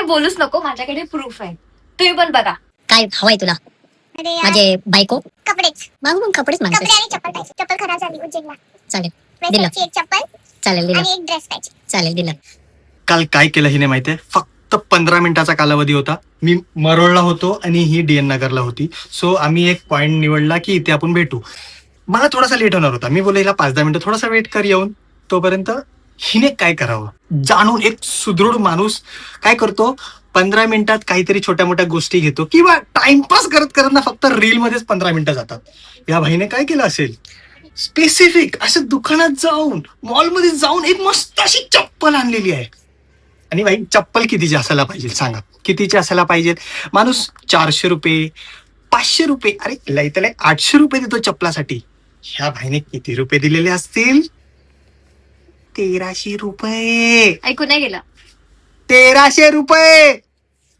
बोलूच नको, माझ्याकडे प्रूफ आहे. तुम्ही पण बघा. काय हवंय तुला? अरे यार, माझे बायको कपडेच मागू मग कपडेच कपडे मागते. आणि चप्पल पाहिजे. चप्पल खराब झाली उज्जैनला. चालेल वेस्टर्नची दिलं. एक चप्पल चालेल दिलं. आणि एक ड्रेस पाहिजे. चालेल दिलं. काल काय केलं हिने माहितीये, फक्त 15 मिनिटाचा कालावधी होता. मी मरोळला होतो आणि ही DN नगरला होती. सो आम्ही एक पॉइंट निवडला की इथे आपण भेटू. मला थोडासा लेट होणार होता. मी बोलले हिला 5-10 मिनिटं थोडासा वेट कर येऊन. तोपर्यंत हिने काय करावं, जाणून एक सुदृढ माणूस काय करतो, 15 मिनिटात काहीतरी छोट्या मोठ्या गोष्टी घेतो किंवा टाइमपास करत करत ना फक्त रील मध्येच 15 मिनिटं जातात. या भाईने काय केलं असेल, स्पेसिफिक असं दुकानात जाऊन, मॉलमध्ये जाऊन एक मस्त अशी चप्पल आणलेली आहे. आणि भाई चप्पल कितीची असायला पाहिजे सांगा, कितीची असायला पाहिजे? माणूस 400 रुपये 500 रुपये, अरे लय त्याला 800 रुपये देतो चप्पलासाठी. ह्या भाईने किती रुपये दिलेले असतील? 1300 रुपये. ऐकू नाही गेलं. 1300 रुपये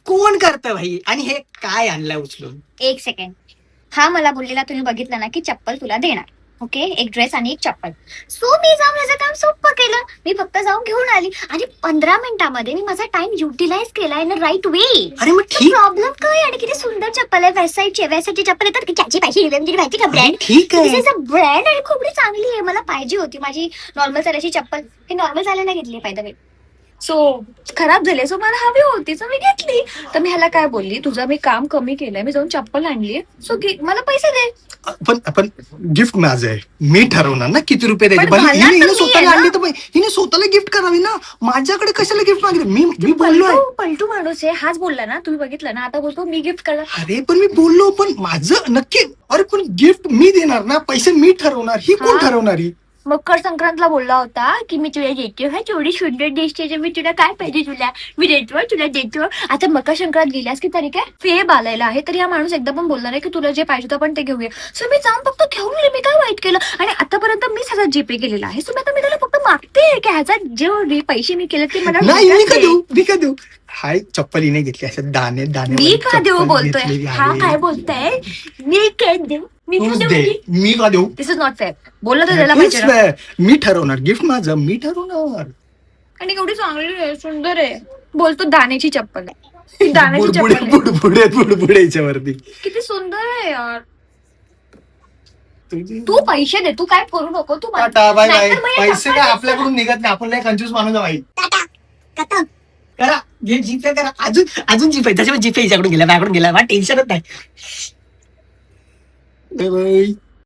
कोण करतं भाई? आणि हे काय आणलंय उचलून? एक सेकंड. हा मला बोललेला, तुम्ही बघितलं ना की चप्पल तुला देणार. ओके, एक ड्रेस आणि एक चप्पल. सो मी जाऊन माझं काम सोपं केलं. मी फक्त जाऊन घेऊन आली आणि 15 मिनिटामध्ये मी माझा टाइम युटिलाइज केला इन अ राईट वे. अरे मग ठीक प्रॉब्लेम काय? आणि किती सुंदर चप्पल आहे. वेबसाईटची चप्पल येतात की ज्याची पाहिजे म्हणजे माहिती का ब्रँड. ठीक दिस आहे. इज अ ब्रँड आणि खूप चांगली आहे. मला पाहिजे होती. माझी नॉर्मल चालायची चप्पल ही नॉर्मल चालायला घेतली पाहिजे. सो खराब झाली, सो मला हवी होती, सो मी घेतली. तर मी ह्याला काय बोलली, तुझं मी काम कमी केलंय, मी जाऊन चप्पल आणली, सो मला पैसे दे. पण गिफ्ट माझं आहे, मी ठरवणार ना किती रुपये द्यायचे. पण भले मला तर हिने मी स्वतःला आहे ना. आणली तर हिने स्वतःला गिफ्ट करावी ना. माझ्याकडे कशाला गिफ्ट मागितलं? मी बोललोय. पलटू माणूस आहे, हाच बोलला ना, तुम्ही बघितलं ना. आता बोलतो मी गिफ्ट करणार. अरे पण मी बोललो, पण माझं नक्की. अरे पण गिफ्ट मी देणार ना, पैसे मी ठरवणार. ही कोण हा. ठरवणारी? मकर संक्रांतला बोलला होता की मी तुला देतो, हा तेवढी सुंदर दिसते, मी तुला काय पाहिजे, मी देतो, तुला देतो. आता मकर संक्रांत गेल्यास की तारीख आहे, फेब आलेला आहे, तर हा माणूस एकदा पण बोलला नाही की तुला जे पाहिजे आपण ते घेऊया. सो मी जाऊन फक्त घेऊन गेले. मी काय वाईट केलं? आणि आतापर्यंत मी ह्याचा जीपे केलेला आहे. सो मी त्याला फक्त मागते की ह्याचा जे पैसे मी केले ते मला नाही, मी का दे. देऊ, मी का देऊ? हाय चप्पल हिने घेतली, असे दाणे दाणे मी का देऊ चप्पल बोलतोय? घेतलेली हा आहे. काय बोलताय? मी काय देऊ? मी तूच का दे, देऊ? मी का देऊ? दिस इज नॉट फेअर. बोललं तर त्याला पाहिजे तेच ना. आहे. मी ठरवणार, गिफ्ट माझं मी ठरवणार. आणि एवढी चांगली आहे, सुंदर आहे. बोलतो दाण्याची चप्पल आहे. ही दाण्याची चप्पल आहे. बुडबुडे याच्यावरती. किती सुंदर आहे यार. तुझी- तू पैसे दे, तू काय करू नको. तू टाटा बाय बाय. नाहीतर मग हे पैसे काय आपल्याकडून निघत नाही, आपण नाही कंजूस माणूस आहे. टाटा खतम. करा, घे जीपे करा. अजून जीपे, त्याच्यामुळे जीपे याच्याकडून गेला, माझ्याकडून गेला. टेन्शनच नाही. Bye bye.